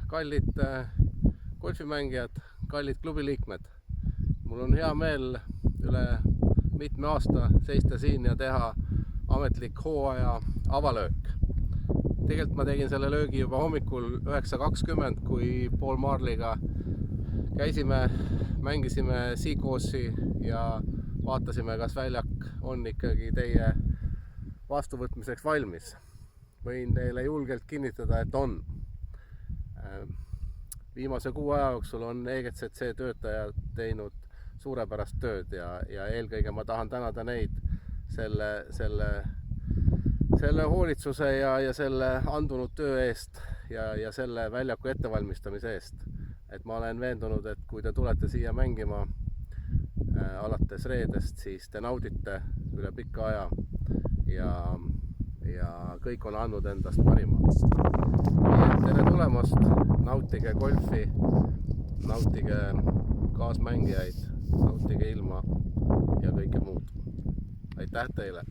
kallid golfimängijad, kallid klubi liikmed. Mul on hea meel üle mitme aasta seista siin ja teha ametlik hooaja avalöök. Tegelikult ma tegin selle löögi juba hommikul 9:20, kui Paul Marliga käisime, mängisime Seacoursi ja vaatasime, kas väljak on ikkagi teie vastuvõtmiseks valmis. Võin teile julgelt kinnitada, et on. Viimase kuu aja jooksul on EGCC töötajad teinud suurepärast tööd ja eelkõige ma tahan tänada neid selle hoolitsuse ja selle andunud töö eest ja selle väljaku ettevalmistamise eest. Et ma olen veendunud, et kui te tulete siia mängima alates reedest, siis te naudite üle pikka aja ja kõik on andnud endast parima. Tere tulemast, nautige golfi, nautige kaasmängijaid, nautige ilma ja kõike muud. Aitäh teile!